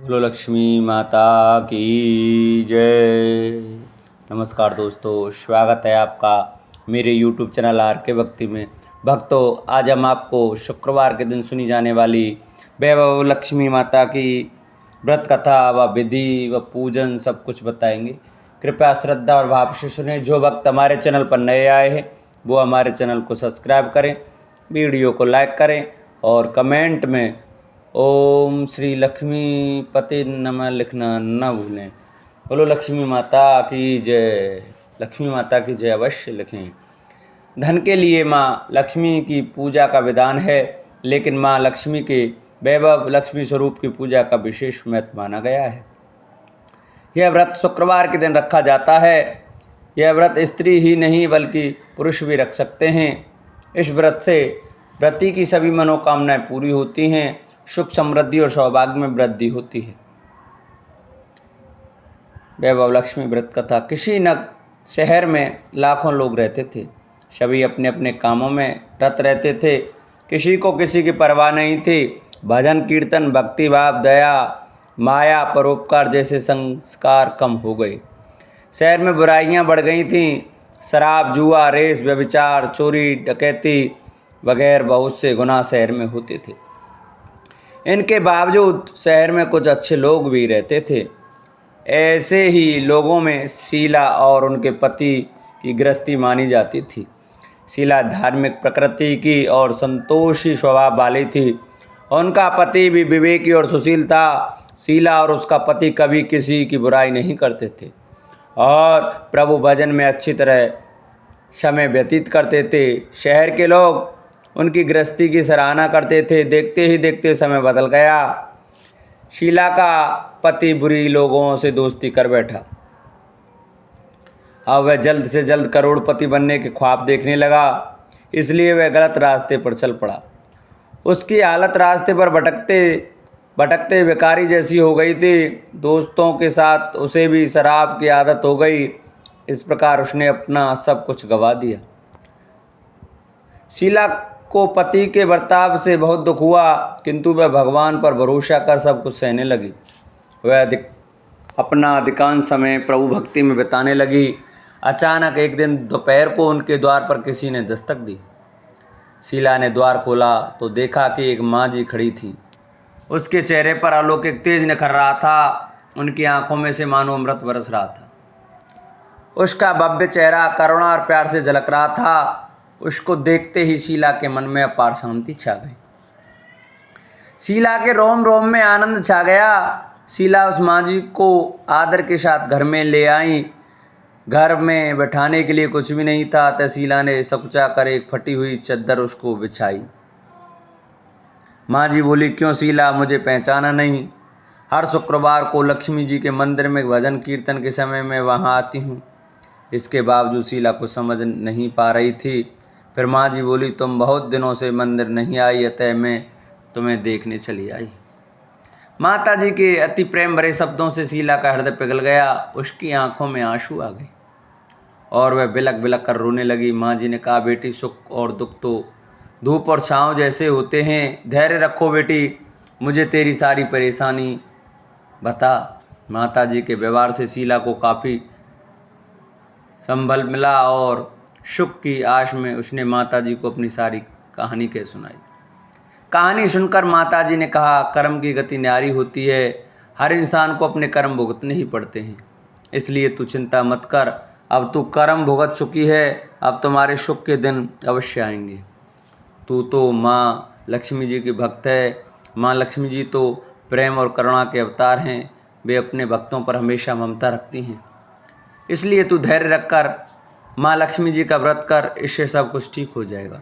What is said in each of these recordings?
बोलो लक्ष्मी माता की जय। नमस्कार दोस्तों, स्वागत है आपका मेरे यूट्यूब चैनल आर के भक्ति में। भक्तों, आज हम आपको शुक्रवार के दिन सुनी जाने वाली वैभव लक्ष्मी माता की व्रत कथा व विधि व पूजन सब कुछ बताएंगे। कृपया श्रद्धा और भाव से सुने। जो भक्त हमारे चैनल पर नए आए हैं वो हमारे चैनल को सब्सक्राइब करें, वीडियो को लाइक करें और कमेंट में ओम श्री लक्ष्मी पते नमः लिखना न भूलें। बोलो लक्ष्मी माता की जय। लक्ष्मी माता की जय अवश्य लिखें। धन के लिए माँ लक्ष्मी की पूजा का विधान है, लेकिन माँ लक्ष्मी के वैभव लक्ष्मी स्वरूप की पूजा का विशेष महत्व माना गया है। यह व्रत शुक्रवार के दिन रखा जाता है। यह व्रत स्त्री ही नहीं बल्कि पुरुष भी रख सकते हैं। इस व्रत से व्रती की सभी मनोकामनाएं पूरी होती हैं, सुख समृद्धि और सौभाग्य में वृद्धि होती है। वैभव लक्ष्मी व्रत कथा। किसी न शहर में लाखों लोग रहते थे। सभी अपने अपने कामों में रत रहते थे। किसी को किसी की परवाह नहीं थी। भजन कीर्तन, भक्ति भाव, दया, माया, परोपकार जैसे संस्कार कम हो गए। शहर में बुराइयां बढ़ गई थीं। शराब, जुआ, रेस, व्यभिचार, चोरी, डकैती वगैरह बहुत से गुनाह शहर में होते थे। इनके बावजूद शहर में कुछ अच्छे लोग भी रहते थे। ऐसे ही लोगों में शीला और उनके पति की गृहस्थी मानी जाती थी। शीला धार्मिक प्रकृति की और संतोषी स्वभाव वाली थी। उनका पति भी विवेकी और सुशील था। शीला और उसका पति कभी किसी की बुराई नहीं करते थे और प्रभु भजन में अच्छी तरह समय व्यतीत करते थे। शहर के लोग उनकी गृहस्थी की सराहना करते थे। देखते ही देखते समय बदल गया। शीला का पति बुरी लोगों से दोस्ती कर बैठा। अब वह जल्द से जल्द करोड़पति बनने के ख्वाब देखने लगा, इसलिए वह गलत रास्ते पर चल पड़ा। उसकी हालत रास्ते पर भटकते भटकते भिखारी जैसी हो गई थी। दोस्तों के साथ उसे भी शराब की आदत हो गई। इस प्रकार उसने अपना सब कुछ गंवा दिया। शीला को पति के बर्ताव से बहुत दुख हुआ, किंतु वह भगवान पर भरोसा कर सब कुछ सहने लगी। वह अपना अधिकांश समय प्रभु भक्ति में बिताने लगी। अचानक एक दिन दोपहर को उनके द्वार पर किसी ने दस्तक दी। शीला ने द्वार खोला तो देखा कि एक माँ जी खड़ी थी। उसके चेहरे पर अलौकिक तेज निखर रहा था। उनकी आंखों में से मानो अमृत बरस रहा था। उसका भव्य चेहरा करुणा और प्यार से झलक रहा था। उसको देखते ही शीला के मन में अपार शांति छा गई। शीला के रोम रोम में आनंद छा गया। शीला उस माँ जी को आदर के साथ घर में ले आई। घर में बैठाने के लिए कुछ भी नहीं था, तो शीला ने सकुचा कर एक फटी हुई चद्दर उसको बिछाई। माँ जी बोली, क्यों शीला, मुझे पहचाना नहीं? हर शुक्रवार को लक्ष्मी जी के मंदिर में भजन कीर्तन के समय में वहाँ आती हूँ। इसके बावजूद शीला को समझ नहीं पा रही थी। फिर माँ जी बोली, तुम बहुत दिनों से मंदिर नहीं आई, अतः मैं तुम्हें देखने चली आई। माता जी के अति प्रेम भरे शब्दों से शीला का हृदय पिघल गया। उसकी आंखों में आंसू आ गए और वह बिलक बिलक कर रोने लगी। माँ जी ने कहा, बेटी, सुख और दुख तो धूप और छाँव जैसे होते हैं। धैर्य रखो बेटी, मुझे तेरी सारी परेशानी बता। माता जी के व्यवहार से शीला को काफ़ी संबल मिला और सुख की आश में उसने माता जी को अपनी सारी कहानी कह सुनाई। कहानी सुनकर माता जी ने कहा, कर्म की गति न्यारी होती है। हर इंसान को अपने कर्म भुगतने ही पड़ते हैं, इसलिए तू चिंता मत कर। अब तू कर्म भुगत चुकी है, अब तुम्हारे सुख के दिन अवश्य आएंगे। तू तो माँ लक्ष्मी जी की भक्त है। माँ लक्ष्मी जी तो प्रेम और करुणा के अवतार हैं। वे अपने भक्तों पर हमेशा ममता रखती हैं, इसलिए तू धैर्य रखकर माँ लक्ष्मी जी का व्रत कर, इससे सब कुछ ठीक हो जाएगा।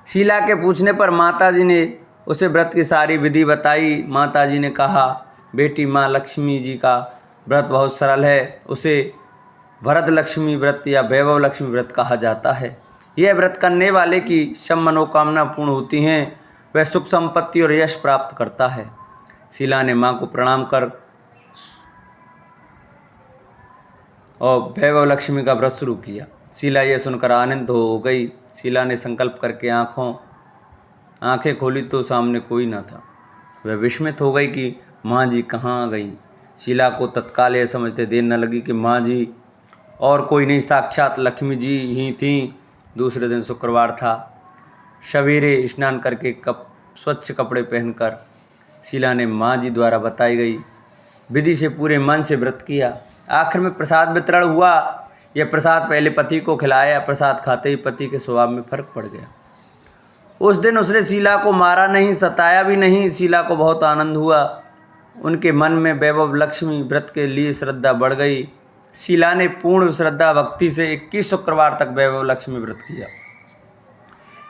शीला के पूछने पर माता जी ने उसे व्रत की सारी विधि बताई। माता जी ने कहा, बेटी, माँ लक्ष्मी जी का व्रत बहुत सरल है। उसे वरद लक्ष्मी व्रत या वैभव लक्ष्मी व्रत कहा जाता है। यह व्रत करने वाले की सब मनोकामना पूर्ण होती हैं। वह सुख संपत्ति और यश प्राप्त करता है। शीला ने माँ को प्रणाम कर और वैभव लक्ष्मी का व्रत शुरू किया। शीला यह सुनकर आनंद हो गई। शीला ने संकल्प करके आंखें खोली तो सामने कोई न था। वह विस्मित हो गई कि माँ जी कहाँ गई। शीला को तत्काल यह समझते देर न लगी कि माँ जी और कोई नहीं, साक्षात लक्ष्मी जी ही थीं। दूसरे दिन शुक्रवार था। सवेरे स्नान करके स्वच्छ कपड़े पहनकर शीला ने माँ जी द्वारा बताई गई विधि से पूरे मन से व्रत किया। आखिर में प्रसाद वितरण हुआ। यह प्रसाद पहले पति को खिलाया। प्रसाद खाते ही पति के स्वभाव में फर्क पड़ गया। उस दिन उसने शीला को मारा नहीं, सताया भी नहीं। शीला को बहुत आनंद हुआ। उनके मन में वैभव लक्ष्मी व्रत के लिए श्रद्धा बढ़ गई। शीला ने पूर्ण श्रद्धा भक्ति से 21 शुक्रवार तक वैभव लक्ष्मी व्रत किया।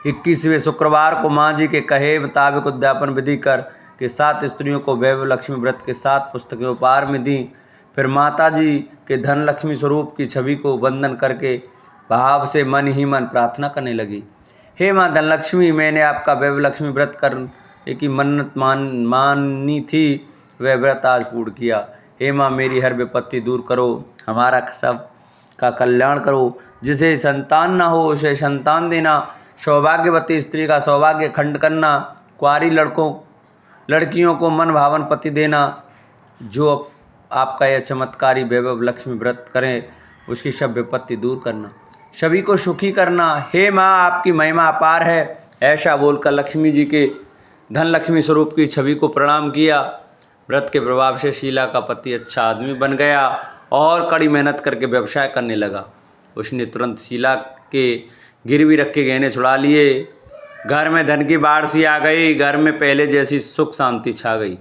21वें शुक्रवार को माँ जी के कहे मुताबिक उद्यापन विधि कर के 7 स्त्रियों को वैभव लक्ष्मी व्रत के 7 पुस्तकें उपहार में दी। फिर माता जी के धन लक्ष्मी स्वरूप की छवि को वंदन करके भाव से मन ही मन प्रार्थना करने लगी। हे माँ धनलक्ष्मी, मैंने आपका वैभव लक्ष्मी व्रत करने की मन्नत मानी थी, वह व्रत आज पूर्ण किया। हे माँ, मेरी हर विपत्ति दूर करो, हमारा सब का कल्याण करो। जिसे संतान न हो उसे संतान देना, सौभाग्यवती स्त्री का सौभाग्य खंड करना, कुंवारी लड़कियों को मन भावन पति देना। जो आपका यह चमत्कारी वैभव लक्ष्मी व्रत करें उसकी सब विपत्ति दूर करना, सभी को सुखी करना। हे माँ, आपकी महिमा अपार है। ऐसा बोलकर लक्ष्मी जी के धन लक्ष्मी स्वरूप की छवि को प्रणाम किया। व्रत के प्रभाव से शीला का पति अच्छा आदमी बन गया और कड़ी मेहनत करके व्यवसाय करने लगा। उसने तुरंत शीला के गिरवी रख के गहने छुड़ा लिए। घर में धन की बाढ़ सी आ गई। घर में पहले जैसी सुख शांति छा गई।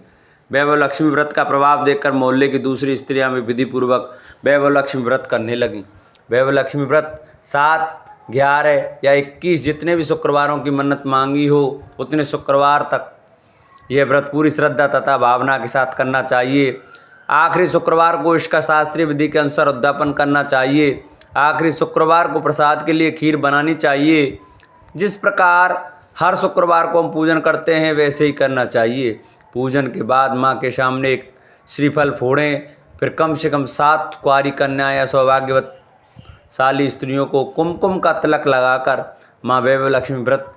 वैभव लक्ष्मी व्रत का प्रभाव देखकर मोहल्ले की दूसरी स्त्रियां भी विधिपूर्वक वैभव लक्ष्मी व्रत करने लगी। वैभव लक्ष्मी व्रत 7, 11 या 21 जितने भी शुक्रवारों की मन्नत मांगी हो उतने शुक्रवार तक यह व्रत पूरी श्रद्धा तथा भावना के साथ करना चाहिए। आखिरी शुक्रवार को इसका शास्त्रीय विधि के अनुसार उद्यापन करना चाहिए। आखिरी शुक्रवार को प्रसाद के लिए खीर बनानी चाहिए। जिस प्रकार हर शुक्रवार को हम पूजन करते हैं वैसे ही करना चाहिए। पूजन के बाद माँ के सामने एक श्रीफल फोड़ें। फिर कम से कम 7 कुंवारी कन्या या सौभाग्यवतशाली स्त्रियों को कुमकुम का तिलक लगाकर माँ वैभव लक्ष्मी व्रत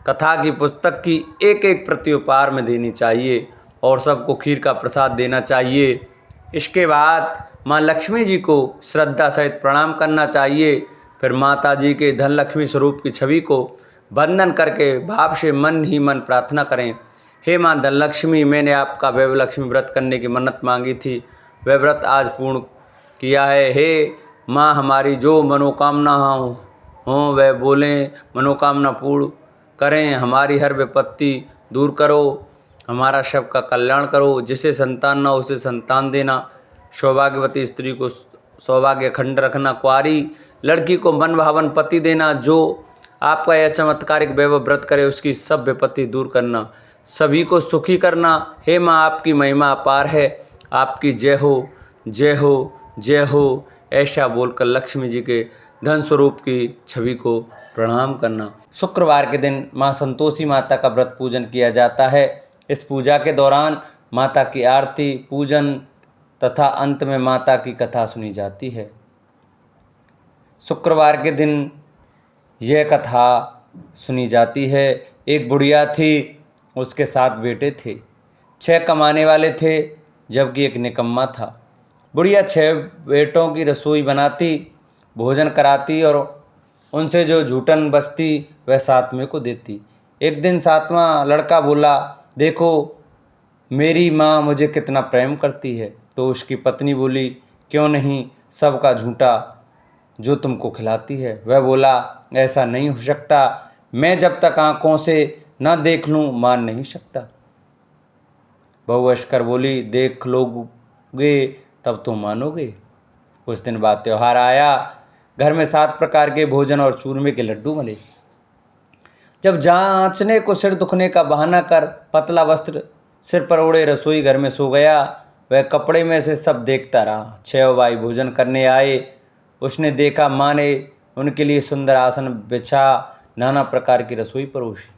कथा की पुस्तक की एक एक प्रति उपहार में देनी चाहिए और सबको खीर का प्रसाद देना चाहिए। इसके बाद माँ लक्ष्मी जी को श्रद्धा सहित प्रणाम करना चाहिए। फिर माता जी के धन लक्ष्मी स्वरूप की छवि को वंदन करके भाव से मन ही मन प्रार्थना करें। हे माँ धनलक्ष्मी, मैंने आपका वैभव लक्ष्मी व्रत करने की मन्नत मांगी थी, वह व्रत आज पूर्ण किया है। हे माँ, हमारी जो मनोकामना हो वह बोलें, मनोकामना पूर्ण करें, हमारी हर विपत्ति दूर करो, हमारा सबका कल्याण करो। जिसे संतान न हो उसे संतान देना, सौभाग्यवती स्त्री को सौभाग्य खंड रखना, कुंवारी लड़की को मन भावन पति देना। जो आपका यह चमत्कारिक वैभव व्रत करे उसकी सब विपत्ति दूर करना, सभी को सुखी करना। हे माँ, आपकी महिमा अपार है। आपकी जय हो, जय हो, जय हो। ऐसा बोलकर लक्ष्मी जी के धन स्वरूप की छवि को प्रणाम करना। शुक्रवार के दिन माँ संतोषी माता का व्रत पूजन किया जाता है। इस पूजा के दौरान माता की आरती, पूजन तथा अंत में माता की कथा सुनी जाती है। शुक्रवार के दिन यह कथा सुनी जाती है। एक बुढ़िया थी, उसके 7 बेटे थे। 6 कमाने वाले थे जबकि एक निकम्मा था। बुढ़िया 6 बेटों की रसोई बनाती, भोजन कराती और उनसे जो झूठन बचती वह 7वें को देती। एक दिन 7वां लड़का बोला, देखो मेरी माँ मुझे कितना प्रेम करती है। तो उसकी पत्नी बोली, क्यों नहीं, सबका झूठा जो तुमको खिलाती है। वह बोला, ऐसा नहीं हो सकता, मैं जब तक आंखों से न देख लूँ मान नहीं सकता। बहू अश्कर बोली, देख लोगे तब तो मानोगे। कुछ दिन बाद त्यौहार आया। घर में 7 प्रकार के भोजन और चूरमे के लड्डू बने। जब जांचने को सिर दुखने का बहाना कर पतला वस्त्र सिर पर ओढ़े रसोई घर में सो गया, वह कपड़े में से सब देखता रहा। 6 भाई भोजन करने आए। उसने देखा माँ ने उनके लिए सुंदर आसन बिछा, नाना प्रकार की रसोई परोसी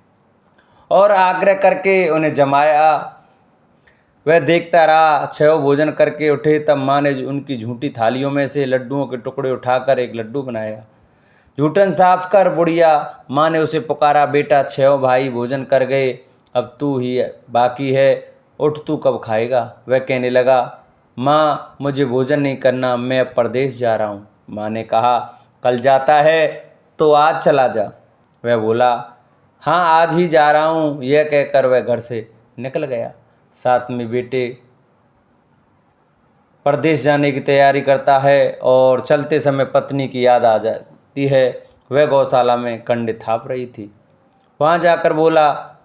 और आग्रह करके उन्हें जमाया। वह देखता रहा। 6 भोजन करके उठे तब माँ ने उनकी झूठी थालियों में से लड्डुओं के टुकड़े उठाकर एक लड्डू बनाया। झूठन साफ कर बुढ़िया माँ ने उसे पुकारा, बेटा 6 भाई भोजन कर गए, अब तू ही बाकी है, उठ तू कब खाएगा। वह कहने लगा, माँ मुझे भोजन नहीं करना, मैं अब परदेश जा रहा हूँ। माँ ने कहा, कल जाता है तो आज चला जा। वह बोला, हाँ आज ही जा रहा हूँ। यह कहकर वह घर से निकल गया। साथ में बेटे परदेश जाने की तैयारी करता है और चलते समय पत्नी की याद आ जाती है। वह गौशाला में कंडे थाप रही थी। वहाँ जाकर बोला,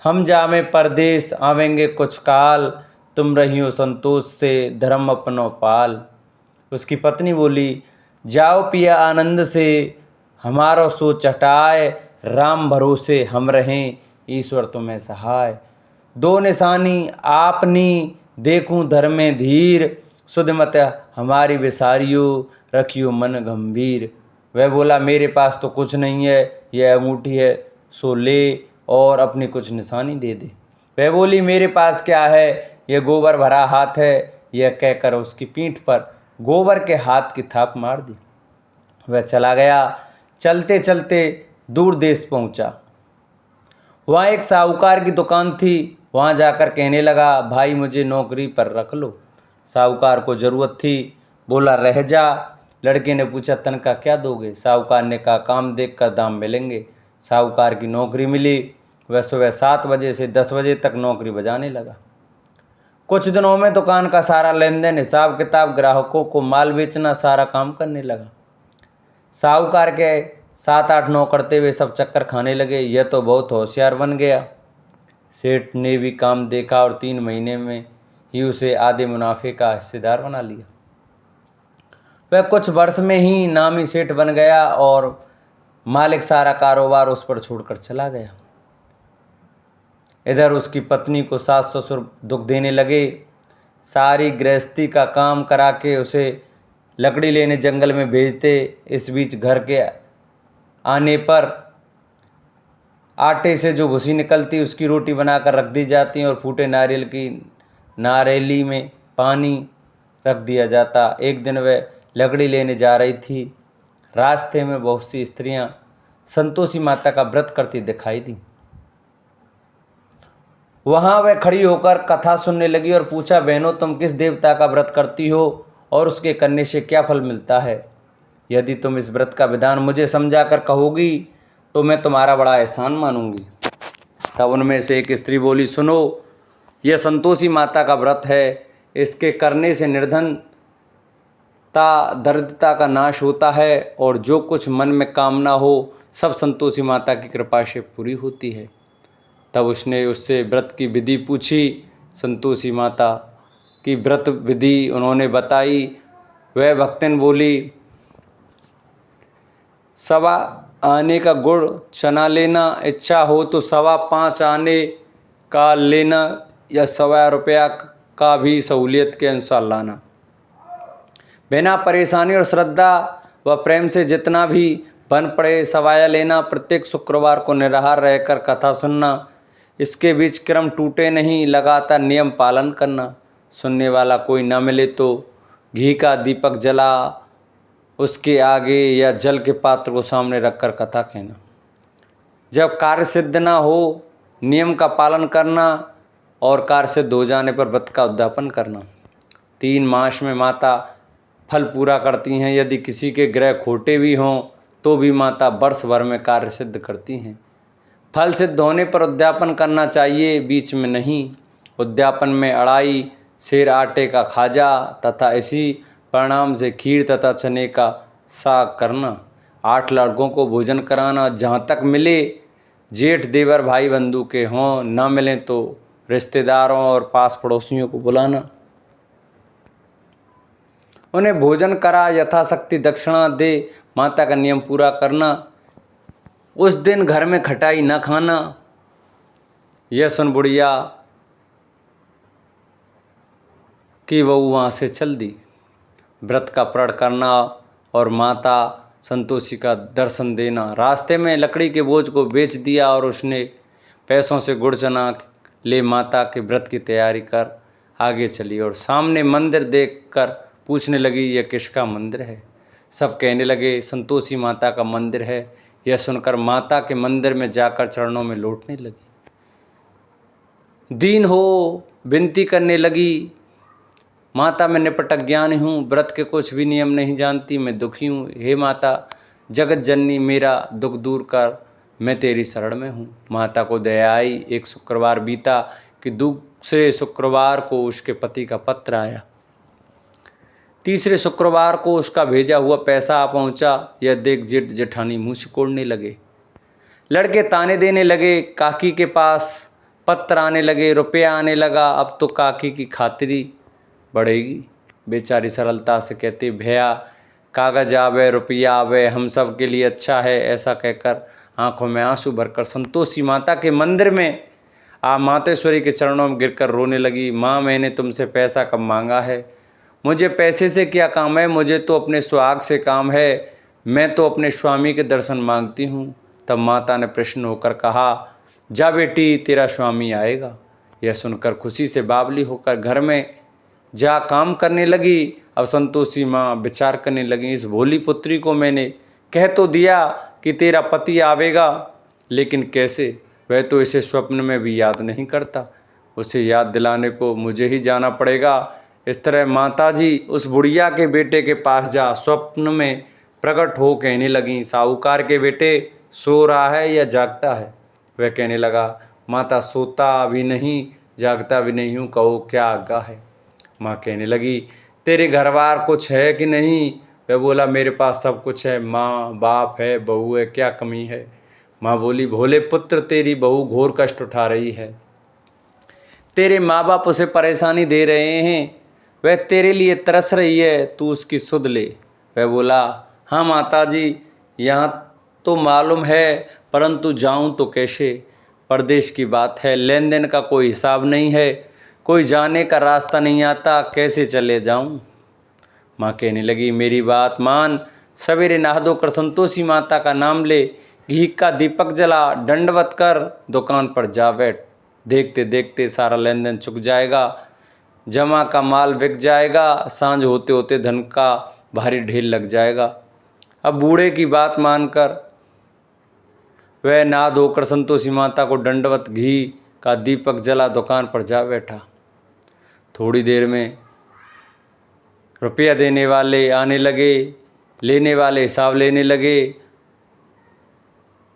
हम जामे परदेश आवेंगे कुछ काल, तुम रहियो संतोष से धर्म अपनो पाल। उसकी पत्नी बोली, जाओ पिया आनंद से, हमारो सो चटाए, राम भरोसे हम रहें, ईश्वर तुम्हें सहाय। दो निशानी आपनी, देखूं धर्मे धीर, सुध मत हमारी विसारियो, रखियो मन गंभीर। वह बोला, मेरे पास तो कुछ नहीं है, यह अंगूठी है, सो ले और अपनी कुछ निशानी दे दे। वह बोली, मेरे पास क्या है, यह गोबर भरा हाथ है। यह कहकर उसकी पीठ पर गोबर के हाथ की थाप मार दी। वह चला गया। चलते चलते दूर देश पहुंचा। वहाँ एक साहूकार की दुकान थी। वहाँ जाकर कहने लगा, भाई मुझे नौकरी पर रख लो। साहूकार को ज़रूरत थी। बोला, रह जा। लड़के ने पूछा, तनख्वाह क्या दोगे। साहूकार ने कहा, काम देखकर दाम मिलेंगे। साहूकार की नौकरी मिली। वह सुबह 7 बजे से 10 बजे तक नौकरी बजाने लगा। कुछ दिनों में दुकान का सारा लेन देन, हिसाब किताब, ग्राहकों को माल बेचना, सारा काम करने लगा। साहूकार के 7-8 नौकर थे, वे सब चक्कर खाने लगे। यह तो बहुत होशियार बन गया। सेठ ने भी काम देखा और 3 महीने में ही उसे आधे मुनाफे का हिस्सेदार बना लिया। वह कुछ वर्ष में ही नामी सेठ बन गया और मालिक सारा कारोबार उस पर छोड़कर चला गया। इधर उसकी पत्नी को सास ससुर दुख देने लगे। सारी गृहस्थी का काम करा के उसे लकड़ी लेने जंगल में भेजते। इस बीच घर के आने पर आटे से जो भूसी निकलती उसकी रोटी बनाकर रख दी जाती और फूटे नारियल की नारेली में पानी रख दिया जाता। एक दिन वह लकड़ी लेने जा रही थी। रास्ते में बहुत सी स्त्रियां संतोषी माता का व्रत करती दिखाई दी। वहाँ वह खड़ी होकर कथा सुनने लगी और पूछा, बहनों तुम किस देवता का व्रत करती हो और उसके करने से क्या फल मिलता है। यदि तुम इस व्रत का विधान मुझे समझा कर कहोगी तो मैं तुम्हारा बड़ा एहसान मानूंगी। तब उनमें से एक स्त्री बोली, सुनो, यह संतोषी माता का व्रत है। इसके करने से निर्धनता दरिद्रता का नाश होता है और जो कुछ मन में कामना हो सब संतोषी माता की कृपा से पूरी होती है। तब उसने उससे व्रत की विधि पूछी। संतोषी माता की व्रत विधि उन्होंने बताई। वह भक्तन बोली, सवा आने का गुड़ चना लेना, इच्छा हो तो 5.25 आने का लेना या 1.25 रुपया का भी सहूलियत के अनुसार लाना। बिना परेशानी और श्रद्धा व प्रेम से जितना भी बन पड़े सवाया लेना। प्रत्येक शुक्रवार को निराहार रहकर कथा सुनना। इसके बीच क्रम टूटे नहीं, लगातार नियम पालन करना। सुनने वाला कोई न मिले तो घी का दीपक जला उसके आगे या जल के पात्र को सामने रखकर कथा कहना। जब कार्य सिद्ध ना हो नियम का पालन करना और कार्य सिद्ध हो जाने पर व्रत का उद्यापन करना। 3 मास में माता फल पूरा करती हैं। यदि किसी के ग्रह खोटे भी हों तो भी माता वर्ष भर में कार्य सिद्ध करती हैं। फल सिद्ध होने पर उद्यापन करना चाहिए, बीच में नहीं। उद्यापन में अड़ाई, सेर आटे का खाजा तथा इसी परिणाम से खीर तथा चने का साग करना। 8 लड़कों को भोजन कराना। जहाँ तक मिले जेठ देवर भाई बंधु के हों, न मिलें तो रिश्तेदारों और पास पड़ोसियों को बुलाना। उन्हें भोजन करा, यथाशक्ति दक्षिणा दे, माता का नियम पूरा करना। उस दिन घर में खटाई न खाना। यह सुन बुढ़िया कि वह वहाँ से चल दी। व्रत का प्रण करना और माता संतोषी का दर्शन देना। रास्ते में लकड़ी के बोझ को बेच दिया और उसने पैसों से गुड़ चना ले माता के व्रत की तैयारी कर आगे चली और सामने मंदिर देखकर पूछने लगी, यह किसका मंदिर है। सब कहने लगे, संतोषी माता का मंदिर है। यह सुनकर माता के मंदिर में जाकर चरणों में लौटने लगी। दीन हो विनती करने लगी, माता मैं निपटक ज्ञानी हूँ, व्रत के कुछ भी नियम नहीं जानती, मैं दुखी हूँ। हे माता जगत जननी मेरा दुख दूर कर, मैं तेरी शरण में हूँ। माता को दया आई। एक शुक्रवार बीता कि दूसरे शुक्रवार को उसके पति का पत्र आया। तीसरे शुक्रवार को उसका भेजा हुआ पैसा आ पहुँचा। यह देख जेठ जेठानी मुँह सिकोड़ने लगे। लड़के ताने देने लगे, काकी के पास पत्र आने लगे, रुपया आने लगा। अब तो काकी की खातिरी बढ़ेगी। बेचारी सरलता से कहती, भैया कागज आवे रुपया आवे हम सब के लिए अच्छा है। ऐसा कहकर आंखों में आंसू भरकर संतोषी माता के मंदिर में मातेश्वरी के चरणों में गिरकर रोने लगी। माँ मैंने तुमसे पैसा कब मांगा है, मुझे पैसे से क्या काम है, मुझे तो अपने सुहाग से काम है, मैं तो अपने स्वामी के दर्शन मांगती हूँ। तब माता ने प्रसन्न होकर कहा, जा बेटी तेरा स्वामी आएगा। यह सुनकर खुशी से बावली होकर घर में जा काम करने लगी। अब संतोषी माँ विचार करने लगी, इस भोली पुत्री को मैंने कह तो दिया कि तेरा पति आवेगा, लेकिन कैसे, वह तो इसे स्वप्न में भी याद नहीं करता, उसे याद दिलाने को मुझे ही जाना पड़ेगा। इस तरह माताजी उस बुढ़िया के बेटे के पास जा स्वप्न में प्रकट हो कहने लगी, साहूकार के बेटे सो रहा है या जागता है। वह कहने लगा, माता सोता भी नहीं जागता भी नहीं हूँ, कहो क्या आज्ञा है। माँ कहने लगी, तेरे घर बार कुछ है कि नहीं। वह बोला, मेरे पास सब कुछ है, माँ बाप है, बहू है, क्या कमी है। माँ बोली, भोले पुत्र तेरी बहू घोर कष्ट उठा रही है, तेरे माँ बाप उसे परेशानी दे रहे हैं, वह तेरे लिए तरस रही है, तू उसकी सुध ले। वह बोला, हाँ माता जी यहाँ तो मालूम है, परंतु जाऊँ तो कैसे, परदेश की बात है, लेन देन का कोई हिसाब नहीं है, कोई जाने का रास्ता नहीं आता, कैसे चले जाऊँ। माँ कहने लगी, मेरी बात मान, सवेरे नहा धोकर संतोषी माता का नाम ले, घी का दीपक जला, दंडवत कर दुकान पर जा बैठ, देखते देखते सारा लेन देन चुक जाएगा, जमा का माल बिक जाएगा, सांझ होते होते धन का भारी ढेर लग जाएगा। अब बूढ़े की बात मानकर वह नहा धोकर संतोषी माता को दंडवत घी का दीपक जला दुकान पर जा बैठा। थोड़ी देर में रुपया देने वाले आने लगे, लेने वाले हिसाब लेने लगे।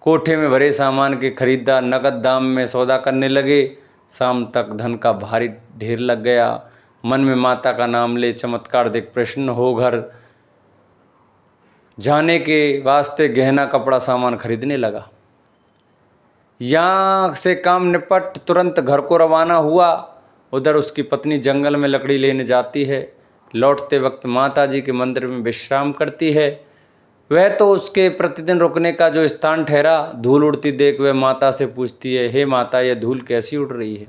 कोठे में भरे सामान के खरीदार नकद दाम में सौदा करने लगे। शाम तक धन का भारी ढेर लग गया। मन में माता का नाम ले चमत्कार देख प्रसन्न हो घर जाने के वास्ते गहना कपड़ा सामान खरीदने लगा। यहाँ से काम निपट तुरंत घर को रवाना हुआ। उधर उसकी पत्नी जंगल में लकड़ी लेने जाती है। लौटते वक्त माता जी के मंदिर में विश्राम करती है। वह तो उसके प्रतिदिन रुकने का जो स्थान ठहरा। धूल उड़ती देख वह माता से पूछती है, हे माता यह धूल कैसी उड़ रही है।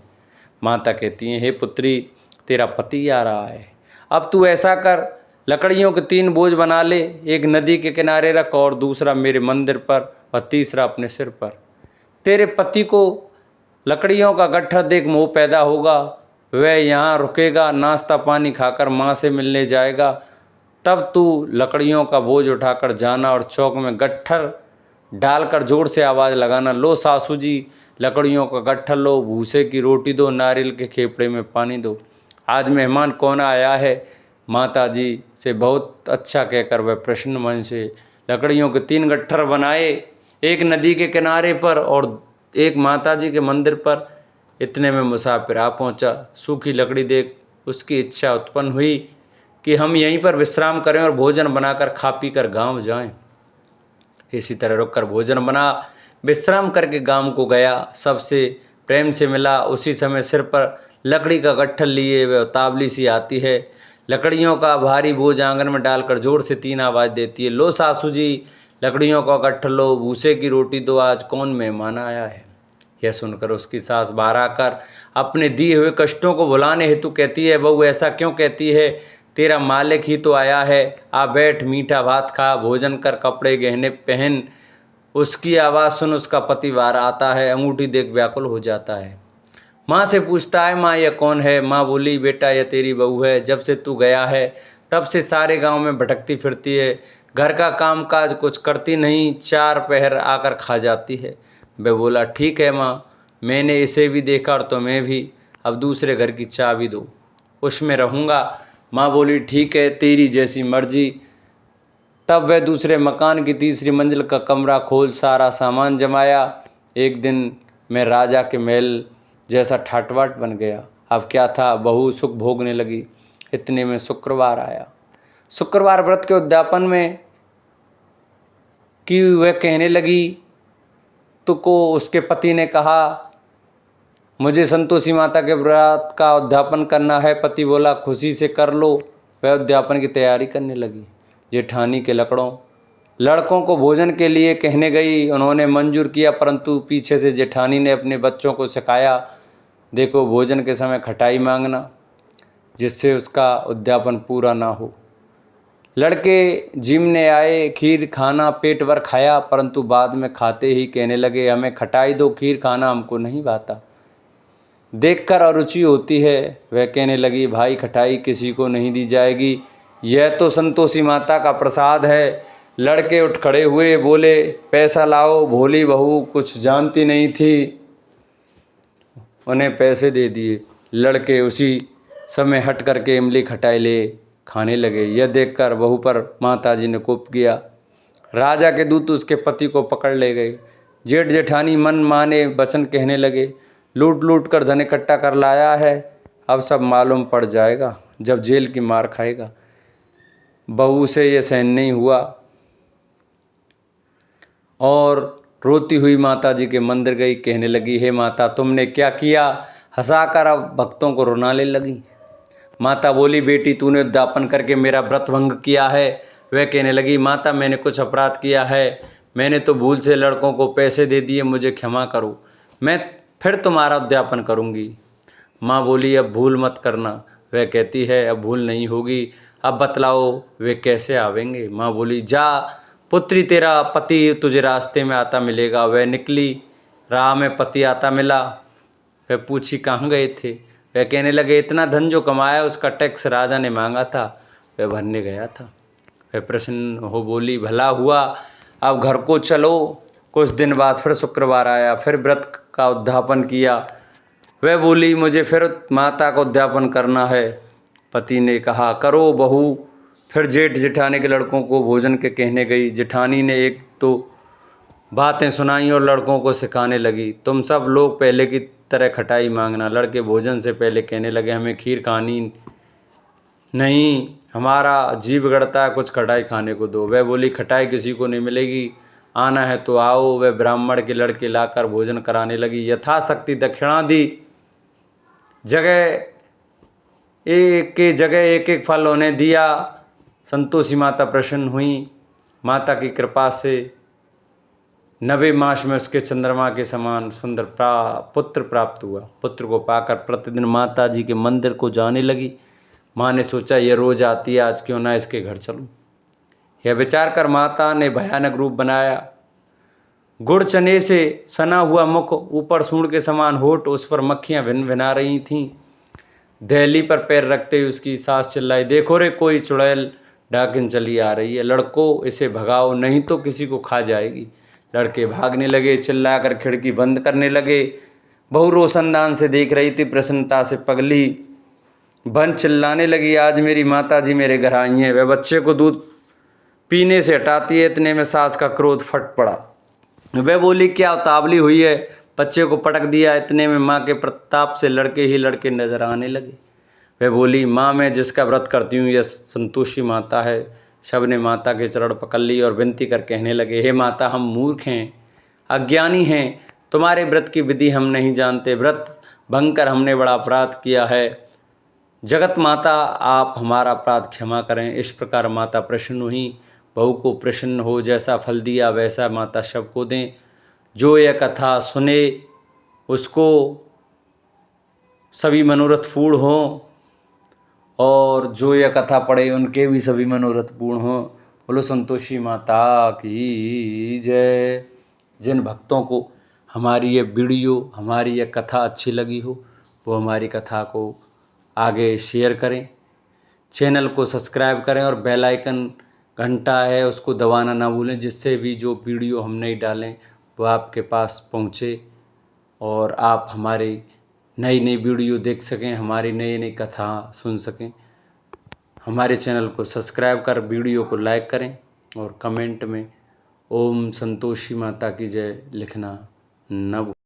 माता कहती है, हे पुत्री तेरा पति आ रहा है, अब तू ऐसा कर लकड़ियों के 3 बोझ बना ले, एक नदी के किनारे रख और दूसरा मेरे मंदिर पर और तीसरा अपने सिर पर। तेरे पति को लकड़ियों का गट्ठर देख मोह पैदा होगा, वह यहाँ रुकेगा, नाश्ता पानी खाकर माँ से मिलने जाएगा, तब तू लकड़ियों का बोझ उठाकर जाना और चौक में गट्ठर डालकर जोर से आवाज़ लगाना, लो सासू जी लकड़ियों का गट्ठर लो, भूसे की रोटी दो, नारियल के खेपड़े में पानी दो, आज मेहमान कौन आया है। माता जी से बहुत अच्छा कहकर वह प्रसन्न मन से लकड़ियों के 3 गट्ठर बनाए, एक नदी के किनारे पर और एक माता जी के मंदिर पर। इतने में मुसाफिर आ पहुंचा। सूखी लकड़ी देख उसकी इच्छा उत्पन्न हुई कि हम यहीं पर विश्राम करें और भोजन बनाकर खा पी कर गाँव जाएं। इसी तरह रुककर भोजन बना, विश्राम करके गांव को गया, सबसे प्रेम से मिला। उसी समय सिर पर लकड़ी का गट्ठर लिए वह उतावली सी आती है, लकड़ियों का भारी बोझ आंगन में डालकर जोर से 3 आवाज़ देती है, लो सासू जी लकड़ियों का गट्ठर लो, भूसे की रोटी दो, आज कौन मेहमान आया है। यह सुनकर उसकी सास बाहर आकर अपने दिए हुए कष्टों को भुलाने हेतु कहती है, बहू ऐसा क्यों कहती है, तेरा मालिक ही तो आया है, आ बैठ मीठा भात खा, भोजन कर, कपड़े गहने पहन। उसकी आवाज़ सुन उसका पति बाहर आता है, अंगूठी देख व्याकुल हो जाता है। माँ से पूछता है, माँ यह कौन है। माँ बोली, बेटा यह तेरी बहू है, जब से तू गया है तब से सारे गांव में भटकती फिरती है, घर का काम काज कुछ करती नहीं, 4 पहर आकर खा जाती है। वह बोला, ठीक है माँ, मैंने इसे भी देखा और तुम्हें भी, अब दूसरे घर की चाबी दो, उसमें रहूँगा। माँ बोली ठीक है, तेरी जैसी मर्जी। तब वह दूसरे मकान की तीसरी मंजिल का कमरा खोल सारा सामान जमाया। एक दिन मैं राजा के महल जैसा ठाटबाट बन गया। अब क्या था, बहू सुख भोगने लगी। इतने में शुक्रवार आया। शुक्रवार व्रत के उद्यापन में कि वह कहने लगी तो को उसके पति ने कहा मुझे संतोषी माता के व्रत का उद्यापन करना है। पति बोला खुशी से कर लो। वह उद्यापन की तैयारी करने लगी। जेठानी के लड़कों को भोजन के लिए कहने गई। उन्होंने मंजूर किया, परंतु पीछे से जेठानी ने अपने बच्चों को सिखाया, देखो भोजन के समय खटाई मांगना, जिससे उसका उद्यापन पूरा ना हो। लड़के जिमने आए, खीर खाना पेट भर खाया, परंतु बाद में खाते ही कहने लगे हमें खटाई दो, खीर खाना हमको नहीं भाता। देखकर अरुचि होती है। वह कहने लगी भाई खटाई किसी को नहीं दी जाएगी, यह तो संतोषी माता का प्रसाद है। लड़के उठ खड़े हुए, बोले पैसा लाओ। भोली बहू कुछ जानती नहीं थी, उन्हें पैसे दे दिए। लड़के उसी समय हट करके इमली खटाई ले खाने लगे। यह देखकर बहू पर माताजी ने कोप किया। राजा के दूत उसके पति को पकड़ ले गए। जेठ जेठानी मन माने वचन कहने लगे, लूट लूट कर धन इकट्ठा कर लाया है, अब सब मालूम पड़ जाएगा जब जेल की मार खाएगा। बहू से यह सहन नहीं हुआ और रोती हुई माताजी के मंदिर गई। कहने लगी हे माता तुमने क्या किया। हंसाकर अब भक्तों को रुलाने लगी। माता बोली बेटी तूने उद्यापन करके मेरा व्रत भंग किया है। वह कहने लगी माता मैंने कुछ अपराध किया है, मैंने तो भूल से लड़कों को पैसे दे दिए, मुझे क्षमा करो, मैं फिर तुम्हारा उद्यापन करूँगी। माँ बोली अब भूल मत करना। वह कहती है अब भूल नहीं होगी, अब बतलाओ वे कैसे आवेंगे। माँ बोली जा पुत्री, तेरा पति तुझे रास्ते में आता मिलेगा। वह निकली, राह में पति आता मिला। वह पूछी कहाँ गए थे। वह कहने लगे इतना धन जो कमाया उसका टैक्स राजा ने मांगा था, वह भरने गया था। वह प्रसन्न हो बोली भला हुआ, अब घर को चलो। कुछ दिन बाद फिर शुक्रवार आया, फिर व्रत का उद्यापन किया। वह बोली मुझे फिर माता का उद्यापन करना है। पति ने कहा करो बहू। फिर जेठ जेठानी के लड़कों को भोजन के कहने गई। जेठानी ने एक तो बातें सुनाई और लड़कों को सिखाने लगी, तुम सब लोग पहले की तरह खटाई मांगना। लड़के भोजन से पहले कहने लगे हमें खीर खानी नहीं, हमारा जी बिगड़ता है, कुछ खटाई खाने को दो। वह बोली खटाई किसी को नहीं मिलेगी, आना है तो आओ। वह ब्राह्मण के लड़के लाकर भोजन कराने लगी। यथाशक्ति दक्षिणा दी। एक एक फल उन्हें दिया। संतोषी माता प्रसन्न हुई। माता की कृपा से 90 मास में उसके चंद्रमा के समान सुंदर पुत्र प्राप्त हुआ। पुत्र को पाकर प्रतिदिन माता जी के मंदिर को जाने लगी। माँ ने सोचा ये रोज आती है, आज क्यों ना इसके घर चलूं। यह विचार कर माता ने भयानक रूप बनाया। गुड़ चने से सना हुआ मुख, ऊपर सूंड के समान होठ, उस पर मक्खियाँ भिन भिना रही थीं। दहली पर पैर रखते हुए उसकी सास चिल्लाई देखो रे कोई चुड़ैल डाकिन चली आ रही है, लड़कों इसे भगाओ नहीं तो किसी को खा जाएगी। लड़के भागने लगे, चिल्लाकर खिड़की बंद करने लगे। बहू रोशनदान से देख रही थी, प्रसन्नता से पगली बन चिल्लाने लगी आज मेरी माता जी मेरे घर आई हैं। वह बच्चे को दूध पीने से हटाती है। इतने में सास का क्रोध फट पड़ा। वह बोली क्या उतावली हुई है, बच्चे को पटक दिया। इतने में माँ के प्रताप से लड़के ही लड़के नजर आने लगे। वह बोली माँ मैं जिसका व्रत करती हूँ यह संतोषी माता है। सब ने माता के चरण पकड़ ली और विनती कर कहने लगे हे माता हम मूर्ख हैं, अज्ञानी हैं, तुम्हारे व्रत की विधि हम नहीं जानते, व्रत भंग कर हमने बड़ा अपराध किया है। जगत माता आप हमारा अपराध क्षमा करें। इस प्रकार माता प्रसन्न हुई। बहू को प्रसन्न हो जैसा फल दिया वैसा माता सबको दें। जो यह कथा सुने उसको सभी मनोरथ पूर्ण हों और जो यह कथा पढ़े उनके भी सभी मनोरथ पूर्ण हों। बोलो संतोषी माता की जय। जिन भक्तों को हमारी ये वीडियो हमारी यह कथा अच्छी लगी हो वो हमारी कथा को आगे शेयर करें, चैनल को सब्सक्राइब करें और बेल आइकन घंटा है उसको दबाना ना भूलें, जिससे भी जो वीडियो हम नहीं डालें वो आपके पास पहुँचे और आप हमारी नई नई वीडियो देख सकें, हमारी नई नई कथा सुन सकें। हमारे चैनल को सब्सक्राइब कर वीडियो को लाइक करें और कमेंट में ओम संतोषी माता की जय लिखना न भूलें।